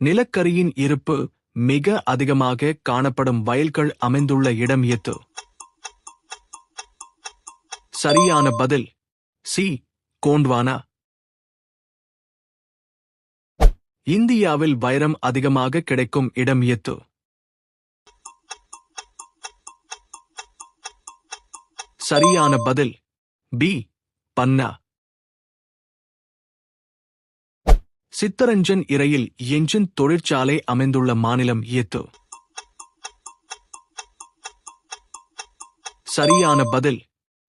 நிலக்கரியின் இருப்பு மிக அதிகமாக காணப்படும் வயல்கள் அமைந்துள்ள இடம் எது? சரியான பதில் சி. கோண்ட்வானா. இந்தியாவில் வைரம் அதிகமாக கிடைக்கும் இடம் எது? சரியான பதில் பி. பன்னா. சித்தரஞ்சன் இரயில் என்ஜின் தொழிற்சாலை அமைந்துள்ள மாநிலம் எது? சரியான பதில்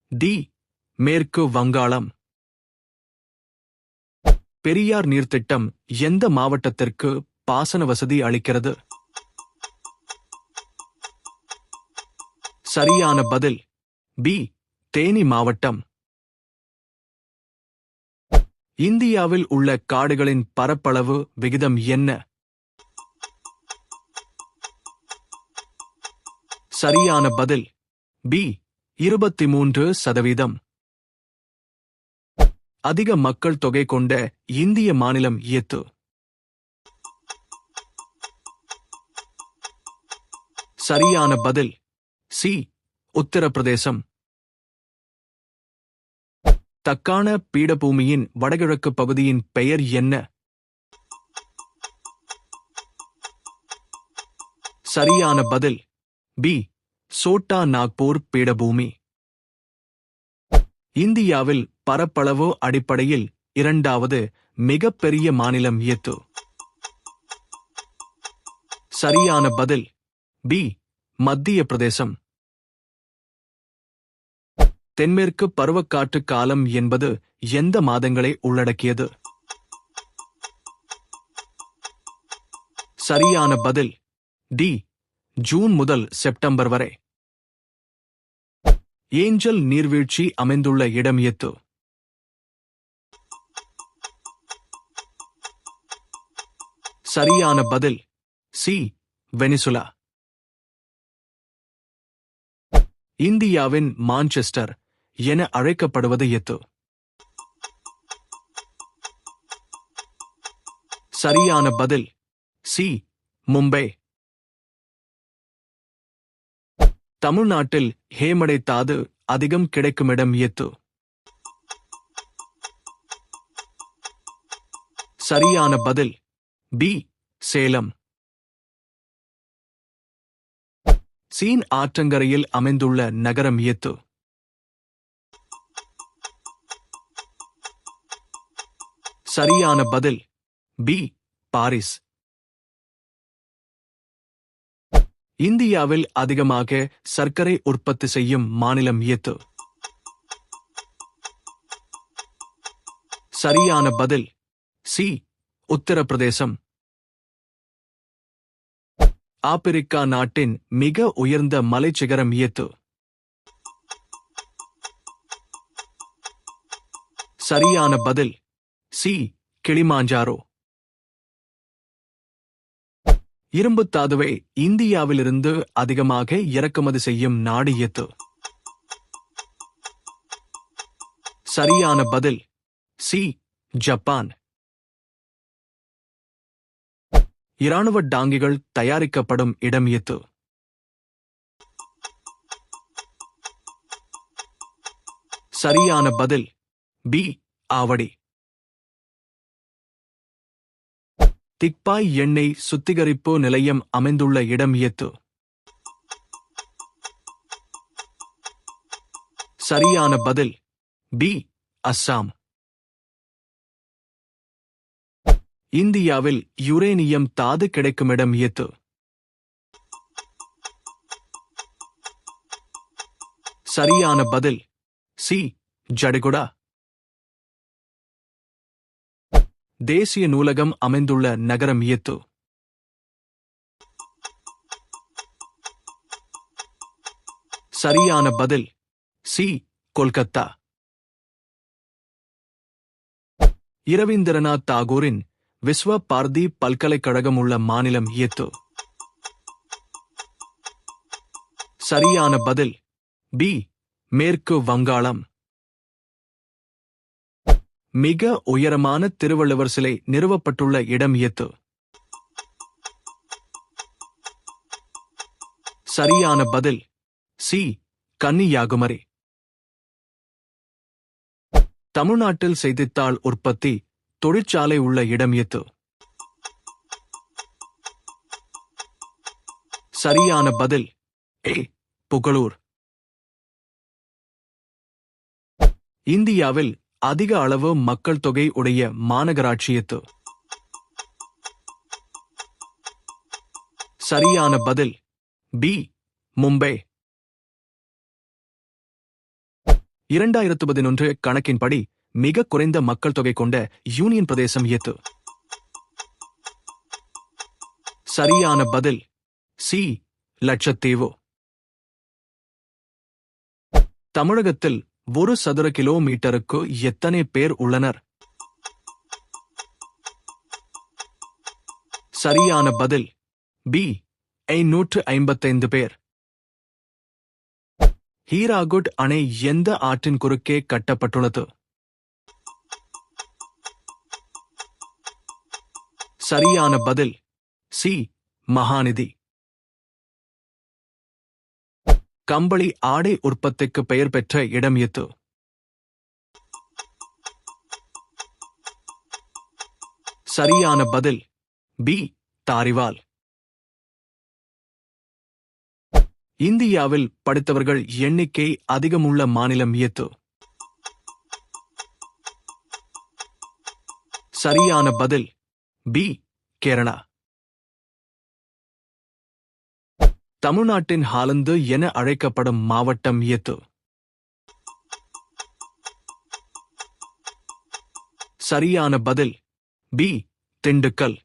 டி. மேற்கு வங்காளம். பெரியார் நீர்த்திட்டம் எந்த மாவட்டத்திற்கு பாசன வசதி அளிக்கிறது? சரியான பதில் பி. தேனி மாவட்டம். இந்தியாவில் உள்ள காடுகளின் பரப்பளவு விகிதம் என்ன? சரியான பதில் பி. 23%. அதிக மக்கள் தொகை கொண்ட இந்திய மாநிலம் எது? சரியான பதில் சி. உத்தரப்பிரதேசம். தக்காண பீடபூமியின் வடகிழக்கு பகுதியின் பெயர் என்ன? சரியான பதில் பி. சோட்டா நாக்பூர் பீடபூமி. இந்தியாவில் பரப்பளவு அடிப்படையில் இரண்டாவது மிகப்பெரிய மாநிலம் எது? சரியான பதில் பி. மத்திய பிரதேசம். தென்மேற்கு பருவக்காற்று காலம் என்பது எந்த மாதங்களை உள்ளடக்கியது? சரியான பதில் டி. ஜூன் முதல் செப்டம்பர் வரை. ஏஞ்சல் நீர்வீழ்ச்சி அமைந்துள்ள இடம் எது? சரியான பதில் சி. வெனிசுலா. இந்தியாவின் மான்செஸ்டர் என அழைக்கப்படுவது எது? சரியான பதில் சி. மும்பை. தமிழ்நாட்டில் ஹேமடை தாது அதிகம் கிடைக்குமிடம் எது? சரியான பதில் பி. சேலம். சீன் ஆற்றங்கரையில் அமைந்துள்ள நகரம் எது? சரியான பதில் பி. பாரிஸ். இந்தியாவில் அதிகமாக சர்க்கரை உற்பத்தி செய்யும் மாநிலம் எது? சரியான பதில் சி. உத்தரப்பிரதேசம். ஆப்பிரிக்கா நாட்டின் மிக உயர்ந்த மலைச்சிகரம் எது? சரியான பதில் சி. கிளிமாஞ்சாரோ. இரும்புத் தாதுவை இந்தியாவிலிருந்து அதிகமாக இறக்குமதி செய்யும் நாடு எது? சரியான பதில் சி. ஜப்பான். இராணுவ டாங்கிகள் தயாரிக்கப்படும் இடம் எது? சரியான பதில் பி. ஆவடி. திக்பாய் எண்ணெய் சுத்திகரிப்பு நிலையம் அமைந்துள்ள இடம் எது? சரியான பதில் பி. அஸ்ஸாம். இந்தியாவில் யுரேனியம் தாது கிடைக்குமிடம் எது? சரியான பதில் சி. ஜடகுடா. தேசிய நூலகம் அமைந்துள்ள நகரம் எது? சரியான பதில் சி. கொல்கத்தா. இரவீந்திரநாத் தாகூரின் விஸ்வ பாரதி பல்கலைக்கழகம் உள்ள மாநிலம் எது? சரியான பதில் பி. மேற்கு வங்காளம். மிக உயரமான திருவள்ளுவர் சிலை நிறுவப்பட்டுள்ள இடம் எது? சரியான பதில் சி. கன்னியாகுமரி. தமிழ்நாட்டில் செய்தித்தாள் உற்பத்தி தொழிற்சாலை உள்ள இடம் எது? சரியான பதில் ஏ. புகழூர். இந்தியாவில் அதிக அளவு மக்கள் தொகை உடைய மாநகராட்சி எது? சரியான பதில் பி. மும்பை. 2011 கணக்கின்படி மிக குறைந்த மக்கள் தொகை கொண்ட யூனியன் பிரதேசம் எது? சரியான பதில் சி. லட்சத்தீவு. தமிழகத்தில் 1 சதுர கிலோமீட்டருக்கு எத்தனை பேர் உள்ளனர்? சரியான பதில் பி. 555 பேர். ஹீராகுட் அணை எந்த ஆற்றின் குறுக்கே கட்டப்பட்டுள்ளது? சரியான பதில் சி. மகாநதி. கம்பளி ஆடை உற்பத்திக்கு பெயர் பெற்ற இடம் எது? சரியான பதில் பி. தாரிவால். இந்தியாவில் படித்தவர்கள் எண்ணிக்கை அதிகமுள்ள மாநிலம் எது? சரியான பதில் பி. கேரளா. தமிழ்நாட்டின் ஹாலந்து என அழைக்கப்படும் மாவட்டம் எது? சரியான பதில் பி. திண்டுக்கல்.